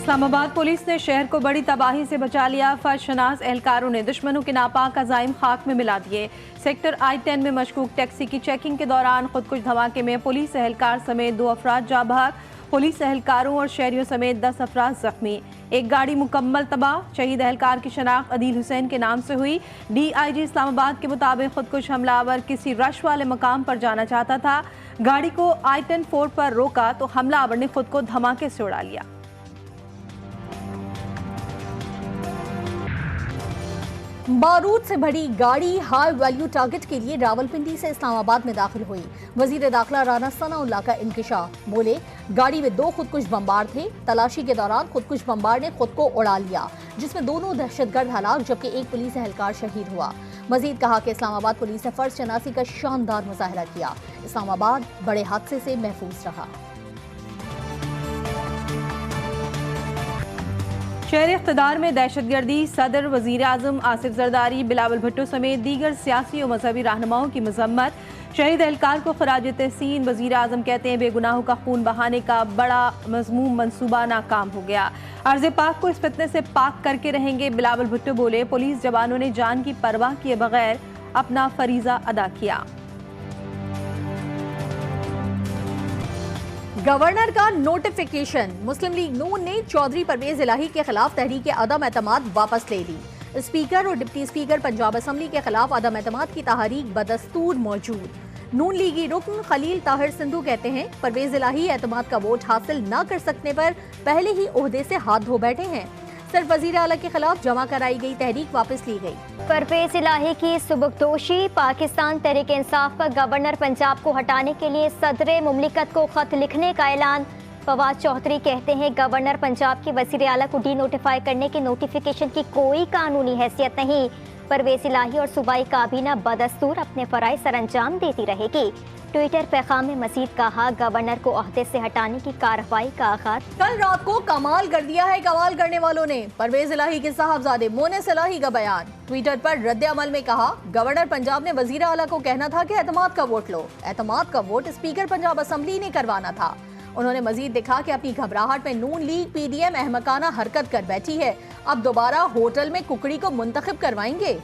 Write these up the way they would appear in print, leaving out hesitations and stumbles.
اسلام آباد پولیس نے شہر کو بڑی تباہی سے بچا لیا۔ فرض شناس اہلکاروں نے دشمنوں کے ناپاک عزائم خاک میں ملا دیے۔ سیکٹر I-10 میں مشکوک ٹیکسی کی چیکنگ کے دوران خودکش دھماکے میں پولیس اہلکار سمیت 2 افراد جاں بحق، پولیس اہلکاروں اور شہریوں سمیت 10 افراد زخمی۔ ایک گاڑی مکمل تباہ۔ شہید اہلکار کی شناخت عدیل حسین کے نام سے ہوئی۔ DIG اسلام آباد کے مطابق خودکش حملہ آور کسی رش والے مقام پر جانا چاہتا تھا۔ گاڑی کو I-10 فوڑ پر روکا تو حملہ آور نے خود کو دھماکے سے اڑا لیا۔ بارود سے بھری گاڑی ہائی ویلیو ٹارگٹ کے لیے راولپنڈی سے اسلام آباد میں داخل ہوئی۔ وزیر داخلہ رانا ثناء اللہ کا انکشاف۔ بولے گاڑی میں 2 خودکش بمبار تھے۔ تلاشی کے دوران خودکش بمبار نے خود کو اڑا لیا، جس میں دونوں دہشت گرد ہلاک جبکہ ایک پولیس اہلکار شہید ہوا۔ مزید کہا کہ اسلام آباد پولیس نے فرض شناسی کا شاندار مظاہرہ کیا۔ اسلام آباد بڑے حادثے سے محفوظ رہا۔ شہر اقتدار میں دہشت گردی، صدر وزیر اعظم آصف زرداری، بلاول بھٹو سمیت دیگر سیاسی و مذہبی رہنماؤں کی مذمت۔ شہید اہلکار کو خراج تحسین۔ وزیر اعظم کہتے ہیں بے گناہوں کا خون بہانے کا بڑا مذموم منصوبہ ناکام ہو گیا۔ ارض پاک کو اس فتنے سے پاک کر کے رہیں گے۔ بلاول بھٹو بولے پولیس جوانوں نے جان کی پرواہ کیے بغیر اپنا فریضہ ادا کیا۔ گورنر کا نوٹیفیکیشن۔ مسلم لیگ نون نے چودھری پرویز الہی کے خلاف تحریک عدم اعتماد واپس لے لی۔ اسپیکر اور ڈپٹی اسپیکر پنجاب اسمبلی کے خلاف عدم اعتماد کی تحریک بدستور موجود۔ نون لیگی رکن خلیل طاہر سندھو کہتے ہیں پرویز الہی اعتماد کا ووٹ حاصل نہ کر سکنے پر پہلے ہی عہدے سے ہاتھ دھو بیٹھے ہیں۔ صرف وزیر اعلیٰ کے خلاف جمع کرائی گئی تحریک واپس لی گئی۔ پرویز الہی کی سبکدوشی۔ پاکستان تحریک انصاف کا گورنر پنجاب کو ہٹانے کے لیے صدر مملکت کو خط لکھنے کا اعلان۔ فواد چودھری کہتے ہیں گورنر پنجاب کے وزیر اعلیٰ کو ڈی نوٹیفائی کرنے کے نوٹیفیکیشن کی کوئی قانونی حیثیت نہیں۔ پرویز الہی اور صوبائی کابینہ بدستور اپنے فرائض سر انجام دیتی رہے گی۔ ٹویٹر پیغام میں مزید کہا گورنر کو عہدے سے ہٹانے کی کارروائی کا آغاز۔ کل رات کو کمال کر دیا ہے کمال کرنے والوں نے۔ پرویز الہی کے صاحبزادے مونس الہی کا بیان۔ ٹویٹر پر رد عمل میں کہا گورنر پنجاب نے وزیر اعلیٰ کو کہنا تھا کہ اعتماد کا ووٹ لو۔ اعتماد کا ووٹ اسپیکر پنجاب اسمبلی نے کروانا تھا۔ انہوں نے مزید دکھا کہ اپنی گھبراہٹ میں نون لیگ PDM احمقانہ حرکت کر بیٹھی ہے۔ اب دوبارہ ہوٹل میں ککڑی کو منتخب کروائیں گے۔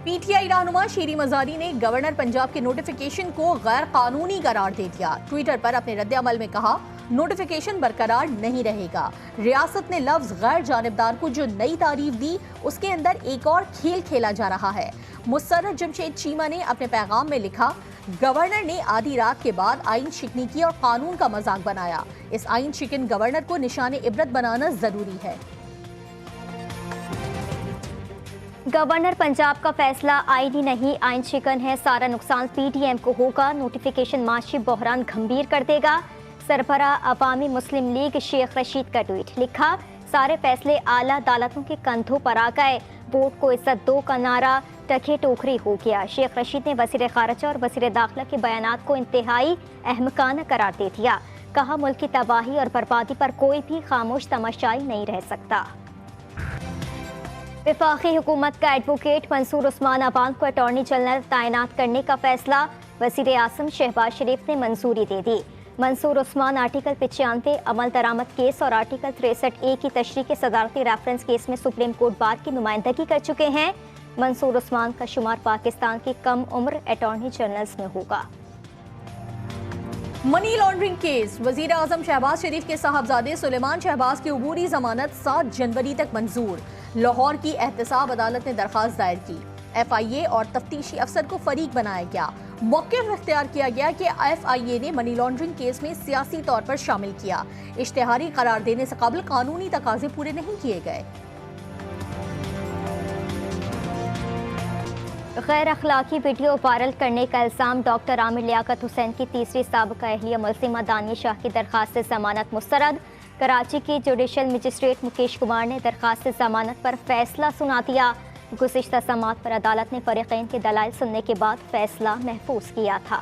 PTI رہنما شیری مزاری نے گورنر پنجاب کے نوٹیفیکیشن کو غیر قانونی قرار دے دیا۔ ٹویٹر پر اپنے رد عمل میں کہا نوٹیفیکیشن برقرار نہیں رہے گا۔ ریاست نے لفظ غیر جانبدار کو جو نئی تعریف دی اس کے اندر ایک اور کھیل کھیلا جا رہا ہے۔ مسرت جمشید چیمہ نے اپنے پیغام میں لکھا گورنر نے آدھی رات کے بعد آئین شکنی کی اور قانون کا مذاق بنایا۔ اس آئین شکن گورنر کو نشان عبرت بنانا ضروری ہے۔ گورنر پنجاب کا فیصلہ آئینی نہیں آئین شکن ہے۔ سارا نقصان PDM کو ہوگا۔ نوٹیفیکیشن معاشی بحران گھمبیر کر دے گا۔ سربراہ عوامی مسلم لیگ شیخ رشید کا ٹویٹ۔ لکھا سارے فیصلے اعلیٰ عدالتوں کے کندھوں پر آ گئے۔ ووٹ کو عزت دو کا نعرہ ٹکے ٹوکری ہو گیا۔ شیخ رشید نے وزیر خارجہ اور وزیر داخلہ کے بیانات کو انتہائی احمقانہ قرار دے دیا۔ کہا ملک کی تباہی اور بربادی پر کوئی بھی خاموش تماشائی نہیں رہ سکتا۔ وفاقی حکومت کا ایڈوکیٹ منصور عثمان ابان کو اٹارنی جنرل تعینات کرنے کا فیصلہ وزیر اعظم شہباز شریف نے منظوری دے دی۔ منصور عثمان آرٹیکل 95 عمل درآمد کیس اور آرٹیکل 63A کی تشریح کے صدارتی ریفرنس کیس میں سپریم کورٹ بار کی نمائندگی کر چکے ہیں۔ منصور عثمان کا شمار پاکستان کی کم عمر اٹارنی جنرلز میں ہوگا۔ Money laundering case. وزیر اعظم شہباز شریف کے صاحبزادے سلیمان شہباز کی عبوری ضمانت 7 جنوری تک منظور۔ لاہور کی احتساب عدالت نے درخواست دائر کی۔ FIA اور تفتیشی افسر کو فریق بنایا گیا۔ موقف اختیار کیا گیا کہ FIA نے منی لانڈرنگ کیس میں سیاسی طور پر شامل کیا۔ اشتہاری قرار دینے سے قبل قانونی تقاضے پورے نہیں کیے گئے۔ غیر اخلاقی ویڈیو وائرل کرنے کا الزام ڈاکٹر عامر لیاقت حسین کی تیسری سابقہ اہلیہ ملزمہ دانیہ شاہ کی درخواست ضمانت مسترد۔ کراچی کی جوڈیشل مجسٹریٹ مکیش کمار نے درخواست ضمانت پر فیصلہ سنا دیا۔ گزشتہ سماعت پر عدالت نے فریقین کے دلائل سننے کے بعد فیصلہ محفوظ کیا تھا۔